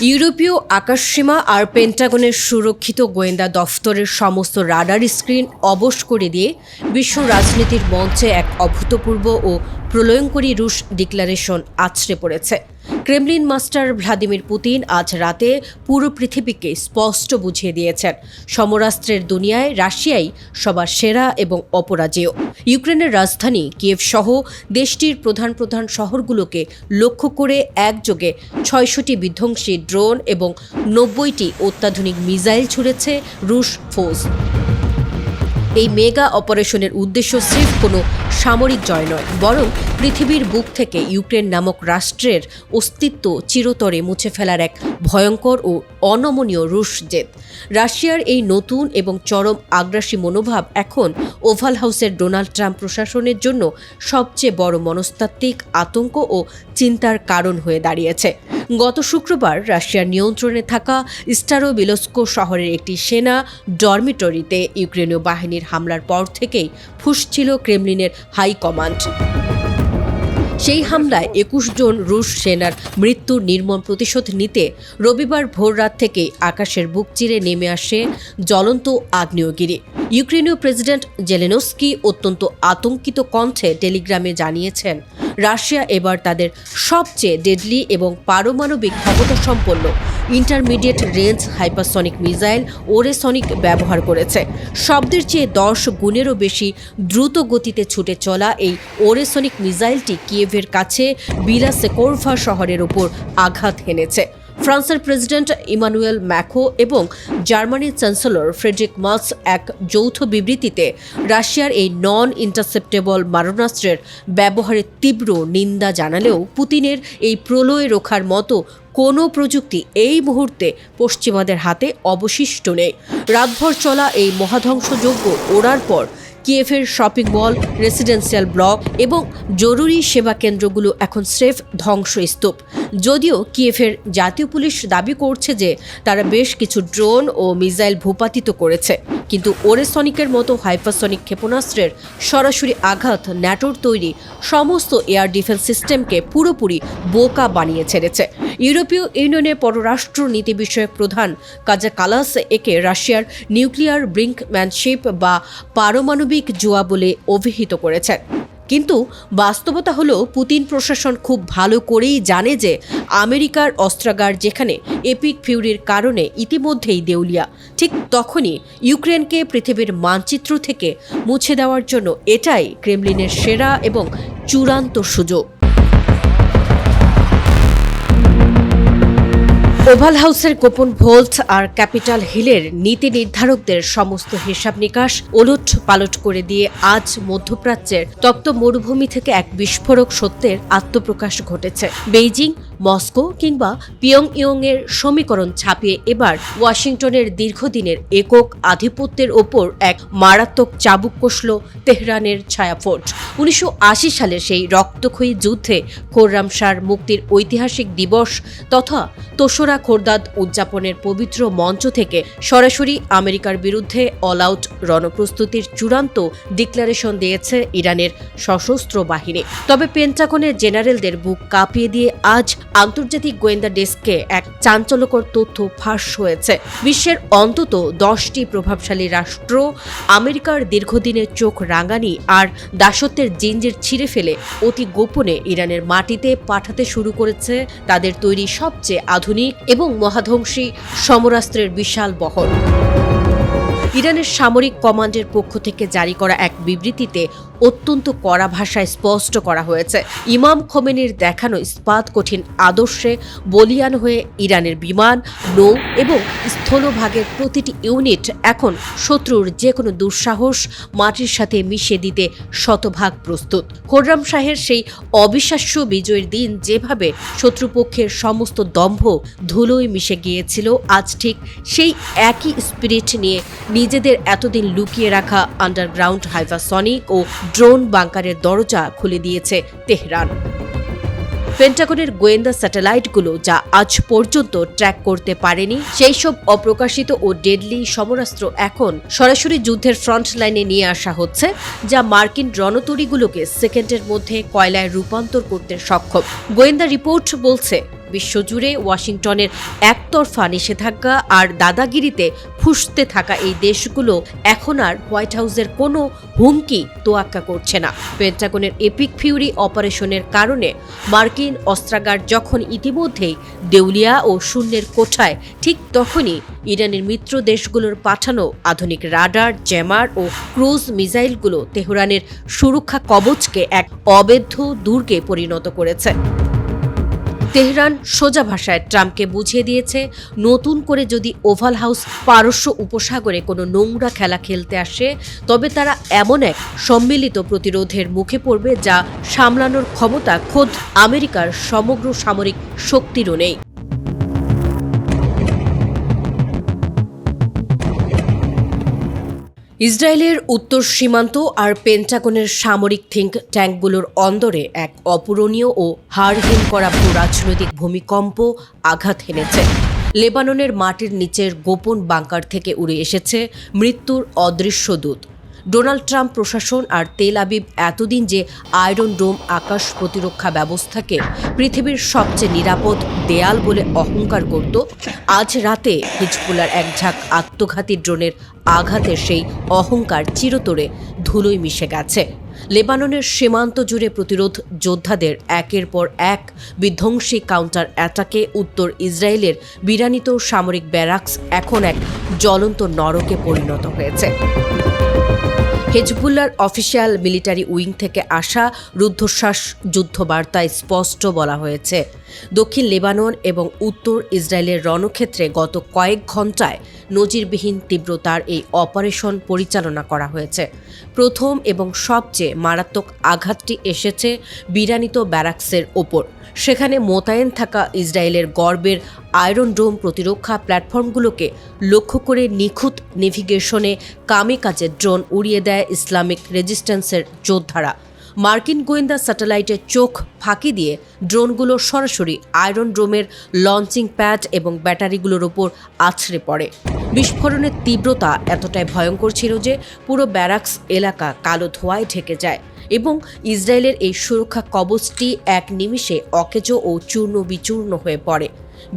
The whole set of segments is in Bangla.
ইউরোপীয় আকাশসীমা আর পেন্টাগনের সুরক্ষিত গোয়েন্দা দফতরের সমস্ত রাডার স্ক্রিন অবশ করে দিয়ে বিশ্ব রাজনীতির মঞ্চে এক অভূতপূর্ব ও প্রলয়ঙ্করী রুশ ডিক্লারেশন আছড়ে পড়েছে। ক্রেমলিন মাস্টার ভ্লাদিমির পুতিন আজ রাতে পুরো পৃথিবীকে স্পষ্ট বুঝিয়ে দিয়েছেন, সমরাস্ত্রের দুনিয়ায় রাশিয়াই সবার সেরা এবং অপরাজেয়। ইউক্রেনের রাজধানী কিয়েভ সহ দেশটির প্রধান প্রধান শহরগুলোকে লক্ষ্য করে একযোগে ৬০০টি বিধ্বংসী ড্রোন এবং ৯০টি অত্যাধুনিক মিসাইল ছুড়েছে রুশ ফৌজ। এই মেগা অপারেশনের উদ্দেশ্য স্রেফ কোনো সামরিক জয় নয়, বরং পৃথিবীর বুক থেকে ইউক্রেন নামক রাষ্ট্রের অস্তিত্ব চিরতরে মুছে ফেলার এক ভয়ঙ্কর ও অনমনীয় রুশ জেদ। রাশিয়ার এই নতুন এবং চরম আগ্রাসী মনোভাব এখন ওভাল হাউসের ডোনাল্ড ট্রাম্প প্রশাসনের জন্য সবচেয়ে বড় মনস্তাত্ত্বিক আতঙ্ক ও চিন্তার কারণ হয়ে দাঁড়িয়েছে। গত শুক্রবার রাশিয়ার নিয়ন্ত্রণে থাকা স্টারোবিলস্কো শহরের একটি সেনা ডরমিটরিতে ইউক্রেনীয় বাহিনীর হামলার পর থেকেই ফুঁসছিল ক্রেমলিনের হাই কমান্ড। সেই হামলায় ২১ জন রুশ সেনার মৃত্যুর নির্মম প্রতিশোধ নিতে রবিবার ভোররাত থেকেই আকাশের বুক চিরে নেমে আসে জ্বলন্ত আগ্নেয়গিরি। ইউক্রেনীয় প্রেসিডেন্ট জেলেনস্কি অত্যন্ত আতঙ্কিত কণ্ঠে টেলিগ্রামে জানিয়েছেন, রাশিয়া এবার তাদের সবচেয়ে ডেডলি এবং পারমাণবিক ক্ষমতাসম্পন্ন ইন্টারমিডিয়েট রেঞ্জ হাইপারসনিক মিসাইল ওরেসনিক ব্যবহার করেছে। শব্দের চেয়ে ১০ গুণেরও বেশি দ্রুত গতিতে ছুটে চলা এই ওরেসনিক মিসাইলটি কিয়েভের কাছে বিলাসেকোরভা শহরের ওপর আঘাত হেনেছে। ফ্রান্সের প্রেসিডেন্ট ইমানুয়েল ম্যাক্রো এবং জার্মানির চ্যান্সেলর ফ্রেডরিক মার্স এক যৌথ বিবৃতিতে রাশিয়ার এই নন ইন্টারসেপ্টেবল মারণাস্ত্রের ব্যবহারের তীব্র নিন্দা জানালেও পুতিনের এই প্রলয় রোখার মতো কোনো প্রযুক্তি এই মুহূর্তে পশ্চিমাদের হাতে অবশিষ্ট নেই। রাতভর চলা এই মহাধ্বংসযজ্ঞ ওড়ার পর কিয়েভের শপিং মল, রেসিডেন্সিয়াল ব্লক এবং জরুরি সেবা কেন্দ্রগুলো এখন স্রেফ ধ্বংসস্তূপ। যদিও কিয়েভের জাতীয় পুলিশ দাবি করছে যে তারা বেশ কিছু ড্রোন ও মিসাইল ভূপাতিত করেছে, কিন্তু ওরেসনিকের মতো হাইপারসনিক ক্ষেপণাস্ত্রের সরাসরি আঘাত ন্যাটোর তৈরি সমস্ত এয়ার ডিফেন্স সিস্টেমকে পুরোপুরি বোকা বানিয়ে ছেড়েছে। ইউরোপীয় ইউনিয়নের পররাষ্ট্র নীতি বিষয়ক প্রধান কাজা কালাস একে রাশিয়ার নিউক্লিয়ার ব্রিঙ্কম্যানশিপ বা পারমাণবিক জুয়া বলে অভিহিত করেছেন। কিন্তু বাস্তবতা হলো, পুতিন প্রশাসন খুব ভালো করেই জানে যে আমেরিকার অস্ত্রাগার যেখানে এপিক ফিউরির কারণে ইতিমধ্যেই দেউলিয়া, ঠিক তখনই ইউক্রেনকে পৃথিবীর মানচিত্র থেকে মুছে দেওয়ার জন্য এটাই ক্রেমলিনের সেরা এবং চূড়ান্ত সুযোগ। ওভাল হাউসের গোপন ভোল্ট আর ক্যাপিটাল হিলের নীতি নির্ধারকদের সমস্ত হিসাব নিকাশ ওলট পালট করে দিয়ে আজ মধ্যপ্রাচ্যের তপ্ত মরুভূমি থেকে এক বিস্ফোরক সত্যের আত্মপ্রকাশ ঘটেছে। বেইজিং, মস্কো কিংবা পিয়ংইয়ং এর সমীকরণ ছাপিয়ে এবার ওয়াশিংটনের দীর্ঘদিনের একক আধিপত্যের ওপর এক মারাত্মক চাবুক কষল তেহরানের ছায়াফোর্ট। ১৯৮০ সালের সেই রক্তক্ষয়ী যুদ্ধে খোররাম শাহর মুক্তির ঐতিহাসিক দিবস তথা তোসরা খোরদাদ উদযাপনের পবিত্র মঞ্চ থেকে সরাসরি আমেরিকার বিরুদ্ধে অল আউট রণপ্রস্তুতির চূড়ান্ত ডিক্লারেশন দিয়েছে ইরানের সশস্ত্র বাহিনী। তবে পেন্টাগনের জেনারেলদের বুক কাঁপিয়ে দিয়ে আজ আন্তর্জাতিক গোয়েন্দা ডেস্কে এক চাঞ্চল্যকর তথ্য ফাঁস হয়েছে। বিশ্বের অন্তত ১০টি প্রভাবশালী রাষ্ট্র আমেরিকার দীর্ঘদিনের চোখ রাঙানি আর দাসত্বের জিঞ্জির ছিঁড়ে ফেলে অতি গোপনে ইরানের মাটিতে পাঠাতে শুরু করেছে তাদের তৈরি সবচেয়ে আধুনিক এবং মহাধ্বংসী সমরাস্ত্রের বিশাল বহর। ইরানের সামরিক কমান্ডের পক্ষ থেকে জারি করা এক বিবৃতিতে অত্যন্ত কড়া ভাষায় স্পষ্ট করা হয়েছে, ইমাম খোমেনির দেখানো ইস্পাত কঠিন আদর্শে বলিয়ান হয়ে ইরানের বিমান, নৌ এবং স্থলভাগের প্রতিটি ইউনিট এখন শত্রুর যে কোনো দুঃসাহস মাটির সাথে মিশিয়ে দিতে শতভাগ প্রস্তুত। খোররাম শাহের সেই অবিশ্বাস্য বিজয়ের দিন যেভাবে শত্রুপক্ষের সমস্ত দম্ভ ধুলোয় মিশে গিয়েছিল, আজ ঠিক সেই একই স্পিরিট নিয়ে নিজেদের এতদিন লুকিয়ে রাখা আন্ডারগ্রাউন্ড হাইপারসনিক ও ড্রোন বাংকারের দরজা খুলে দিয়েছে তেহরান। পেন্টাগনের গোয়েন্দা স্যাটেলাইটগুলো যা আজ পর্যন্ত ট্র্যাক করতে পারেনি সেই সব অপ্রকাশিত ও ডেডলি সমরাস্ত্র এখন সরাসরি যুদ্ধের ফ্রন্ট লাইনে নিয়ে আসা হচ্ছে, যা মার্কিন রণতরীগুলোকে সেকেন্ডের মধ্যে কয়লায় রূপান্তর করতে সক্ষম। গোয়েন্দা রিপোর্ট বলছে বিশ্বজুড়ে ওয়াশিংটনের একতরফা নিষেধাজ্ঞা আর দাদাগিরিতে ফুঁসতে থাকা এই দেশগুলো এখন আর হোয়াইট হাউসের কোনো হুমকি তোয়াক্কা করছে না। পেন্টাগনের এপিক ফিউরি অপারেশনের কারণে মার্কিন অস্ত্রাগার যখন ইতিমধ্যেই দেউলিয়া ও শূন্যের কোঠায়, ঠিক তখনই ইরানের মিত্র দেশগুলোর পাঠানো আধুনিক রাডার, জ্যামার ও ক্রুজ মিসাইলগুলো তেহরানের সুরক্ষা কবচকে এক অবেধ্য দুর্গে পরিণত করেছে। তেহরান সোজা ভাষায় ট্রাম্পকে বুঝিয়ে দিয়েছে, নতুন করে যদি ওভাল হাউস পারস্য উপসাগরে কোনো নোংরা খেলা খেলতে আসে, তবে তারা এমন এক সম্মিলিত প্রতিরোধের মুখে পড়বে যা সামলানোর ক্ষমতা খোদ আমেরিকার সমগ্র সামরিক শক্তিরও নেই। ইসরায়েলের উত্তর সীমান্ত আর পেন্টাগনের সামরিক থিঙ্ক ট্যাঙ্কগুলোর অন্দরে এক অপূরণীয় ও হাড়হিম করা ভূরাজনৈতিক ভূমিকম্প আঘাত হেনেছে। লেবাননের মাটির নিচের গোপন বাংকার থেকে উড়ে এসেছে মৃত্যুর অদৃশ্য দূত। ডোনাল্ড ট্রাম্প প্রশাসন আর তেল আবিব এতদিন যে আয়রন ডোম আকাশ প্রতিরক্ষা ব্যবস্থাকে পৃথিবীর সবচেয়ে নিরাপদ দেয়াল বলে অহংকার করত, আজ রাতে হিজবুল্লাহর এক ঝাঁক আত্মঘাতী ড্রোনের আঘাতে সেই অহংকার চিরতরে ধুলোয় মিশে গেছে। লেবাননের সীমান্ত জুড়ে প্রতিরোধ যোদ্ধাদের একের পর এক বিধ্বংসী কাউন্টার অ্যাটাকে উত্তর ইসরায়েলের বিরানিত সামরিক ব্যারাকস এখন এক জ্বলন্ত নরকে পরিণত হয়েছে। হিজবুল্লাহর অফিসিয়াল মিলিটারি উইং থেকে আসা রুদ্ধশ্বাস যুদ্ধবার্তায় স্পষ্ট বলা হয়েছে, দক্ষিণ লেবানন এবং উত্তর ইসরায়েলের রণক্ষেত্রে গত কয়েক ঘণ্টায় নজিরবিহীন তীব্রতার এই অপারেশন পরিচালনা করা হয়েছে। প্রথম এবং সবচেয়ে মারাত্মক আঘাতটি এসেছে বিরানিত ব্যারাকসের ওপর। সেখানে মোতায়েন থাকা ইসরায়েলের গর্বের আয়রন ডোম প্রতিরক্ষা প্ল্যাটফর্মগুলোকে লক্ষ্য করে নিখুঁত নেভিগেশনে কামিকাজে ড্রোন উড়িয়ে দেয় ইসলামিক রেজিস্ট্যান্সের যোদ্ধারা। মার্কিন গোয়েন্দা স্যাটেলাইটের চোখ ফাঁকি দিয়ে ড্রোনগুলো সরাসরি আয়রন ডোমের লঞ্চিং প্যাড এবং ব্যাটারিগুলোর ওপর আছড়ে পড়ে। বিস্ফোরণের তীব্রতা এতটাই ভয়ঙ্কর ছিল যে পুরো ব্যারাকস এলাকা কালো ধোঁয়ায় ঢেকে যায় এবং ইসরায়েলের এই সুরক্ষা কবচটি এক নিমিষে অকেজো ও চূর্ণ বিচূর্ণ হয়ে পড়ে।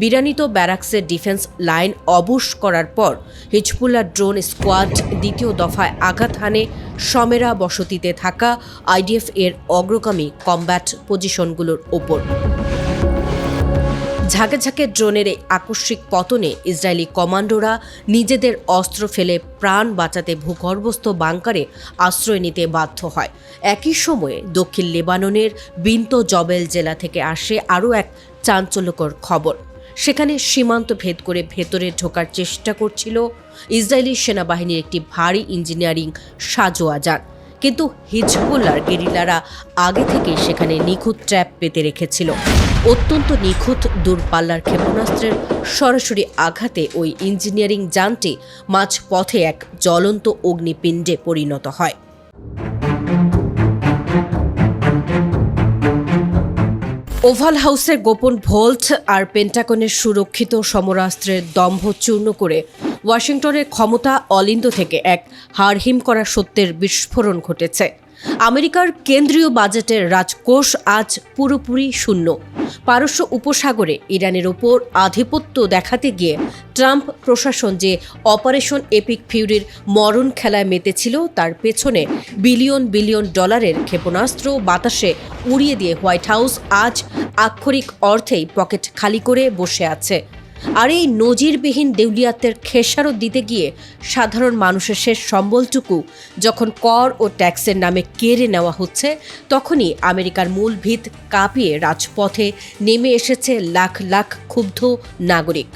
বিরানিত ব্যারাকসের ডিফেন্স লাইন অবশ করার পর হিজবুল্লাহ ড্রোন স্কোয়াড দ্বিতীয় দফায় আঘাত হানে সমেরা বসতিতে থাকা আইডিএফ এর অগ্রগামী কমব্যাট পজিশনগুলোর ওপর। ঝাঁকে ঝাঁকে ড্রোনের এই আকস্মিক পতনে ইসরায়েলি কমান্ডোরা নিজেদের অস্ত্র ফেলে প্রাণ বাঁচাতে ভূগর্ভস্থ বাংকারে আশ্রয় নিতে বাধ্য হয়। একই সময়ে দক্ষিণ লেবাননের বিন্ত জবেল জেলা থেকে আসে আরও এক চাঞ্চল্যকর খবর। সেখানে সীমান্ত ভেদ করে ভেতরে ঢোকার চেষ্টা করছিল ইসরায়েলি সেনাবাহিনীর একটি ভারী ইঞ্জিনিয়ারিং সাজোয়াজান, কিন্তু হিজবুল্লাহর গেরিলারা আগে থেকেই সেখানে নিখুঁত ট্র্যাপ পেতে রেখেছিল। অত্যন্ত নিখুঁত দূরপাল্লার ক্ষেপণাস্ত্রের সরাসরি আঘাতে ওই ইঞ্জিনিয়ারিং যানটি মাঝপথে এক জ্বলন্ত অগ্নিপিণ্ডে পরিণত হয়। ওভাল হাউসের গোপন ভোল্ট আর পেন্টাগনের সুরক্ষিত সমরাস্ত্রের দম্ভ চূর্ণ করে ওয়াশিংটনের ক্ষমতা অলিন্দ থেকে এক হাড়হিম করা সত্যের বিস্ফোরণ ঘটেছে। আমেরিকার কেন্দ্রীয় বাজেটের রাজকোষ আজ পুরোপুরি শূন্য। পারস্য উপসাগরে ইরানের ওপর আধিপত্য দেখাতে গিয়ে ট্রাম্প প্রশাসন যে অপারেশন এপিক ফিউরির মরণ খেলায় মেতেছিল, তার পেছনে বিলিয়ন বিলিয়ন ডলারের ক্ষেপণাস্ত্র বাতাসে উড়িয়ে দিয়ে হোয়াইট হাউস আজ আক্ষরিক অর্থেই পকেট খালি করে বসে আছে। আর এই নজিরবিহীন দেউলিয়াত্বের খেসারত দিতে গিয়ে সাধারণ মানুষের শেষ সম্বলটুকু যখন কর ও ট্যাক্সের নামে কেড়ে নেওয়া হচ্ছে, তখনই আমেরিকার মূল ভিত কাঁপিয়ে রাজপথে নেমে এসেছে লাখ লাখ ক্ষুব্ধ নাগরিক।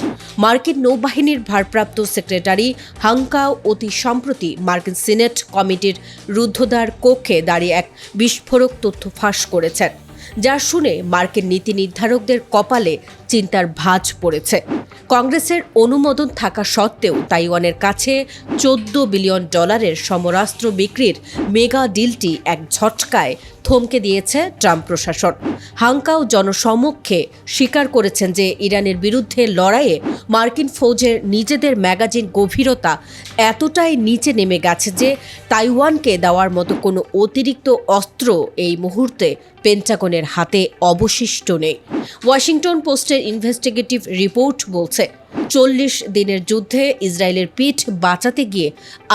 মার্কিন নৌবাহিনীর ভারপ্রাপ্ত সেক্রেটারি হাঙ্কাও অতি সম্প্রতি মার্কিন সিনেট কমিটির রুদ্ধদ্বার কক্ষে দাঁড়িয়ে এক বিস্ফোরক তথ্য ফাঁস করেছেন, যা শুনে মার্কিন নীতি নির্ধারকদের কপালে চিন্তার ভাঁজ পড়েছে। কংগ্রেসের অনুমোদন থাকা সত্ত্বেও তাইওয়ানের কাছে $14 বিলিয়ন সমরাস্ত্র বিক্রির মেগা ডিলটি এক ঝটকায় থমকে দিয়েছে ট্রাম্প প্রশাসন। হাংকাও জনসমক্ষে স্বীকার করেছেন যে ইরানের বিরুদ্ধে লড়াইয়ে মার্কিন ফৌজের নিজেদের ম্যাগাজিন গভীরতা এতটাই নিচে নেমে গেছে যে তাইওয়ানকে দেওয়ার মতো কোনো অতিরিক্ত অস্ত্র এই মুহূর্তে পেন্টাগনের হাতে অবশিষ্ট নেই। ওয়াশিংটন পোস্টের ইনভেস্টিগেটিভ রিপোর্ট বলছে 40 দিনের যুদ্ধে ইসরায়েলের পিঠ বাঁচাতে গিয়ে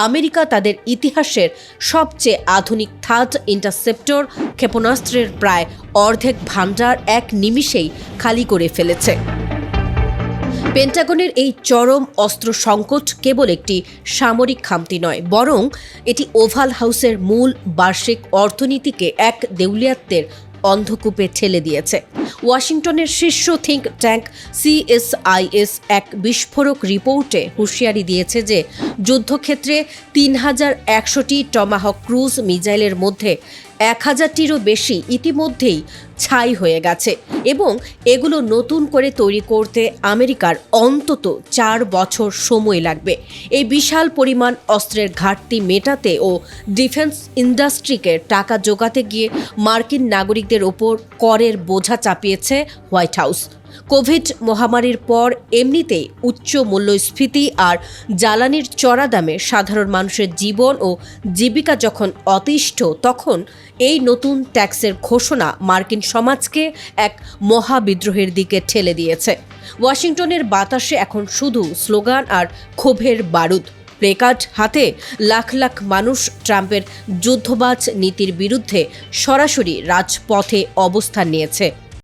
আমেরিকা তাদের ইতিহাসের সবচেয়ে আধুনিক থার্ড ইন্টারসেপ্টর ক্ষেপণাস্ত্রের প্রায় অর্ধেক ভাণ্ডার এক নিমিষেই খালি করে ফেলেছে। পেন্টাগনের এই চরম অস্ত্র সংকট কেবল একটি সামরিক খামতি নয়, বরং এটি ওভাল হাউসের মূল বার্ষিক অর্থনীতিকে এক দেউলিয়াত্বের অন্ধকূপে ঠেলে দিয়েছে। ওয়াশিংটনের শীর্ষ থিঙ্ক ট্যাঙ্ক CSIS এক বিস্ফোরক রিপোর্টে হুঁশিয়ারি দিয়েছে যে যুদ্ধক্ষেত্রে 3100টি টমাহক ক্রুজ মিসাইলের মধ্যে 1000টিরও বেশি ইতিমধ্যেই ছাই হয়ে গেছে এবং এগুলো নতুন করে তৈরি করতে আমেরিকার অন্তত 4 বছর সময় লাগবে। এই বিশাল পরিমাণ অস্ত্রের ঘাটতি মেটাতে ও ডিফেন্স ইন্ডাস্ট্রিকে টাকা জোগাতে গিয়ে মার্কিন নাগরিকদের ওপর করের বোঝা চাপিয়েছে হোয়াইট হাউস। কোভিড মহামারীর পর এমনিতেই উচ্চ মূল্যস্ফীতি আর জ্বালানির চড়া দামে সাধারণ মানুষের জীবন ও জীবিকা যখন অতিষ্ঠ, তখন এই নতুন ট্যাক্সের ঘোষণা মার্কিন সমাজকে এক মহাবিদ্রোহের দিকে ঠেলে দিয়েছে। ওয়াশিংটনের বাতাসে এখন শুধু স্লোগান আর ক্ষোভের বারুদ। প্লেকার্ড হাতে লাখ লাখ মানুষ ট্রাম্পের যুদ্ধবাজ নীতির বিরুদ্ধে সরাসরি রাজপথে অবস্থান নিয়েছে।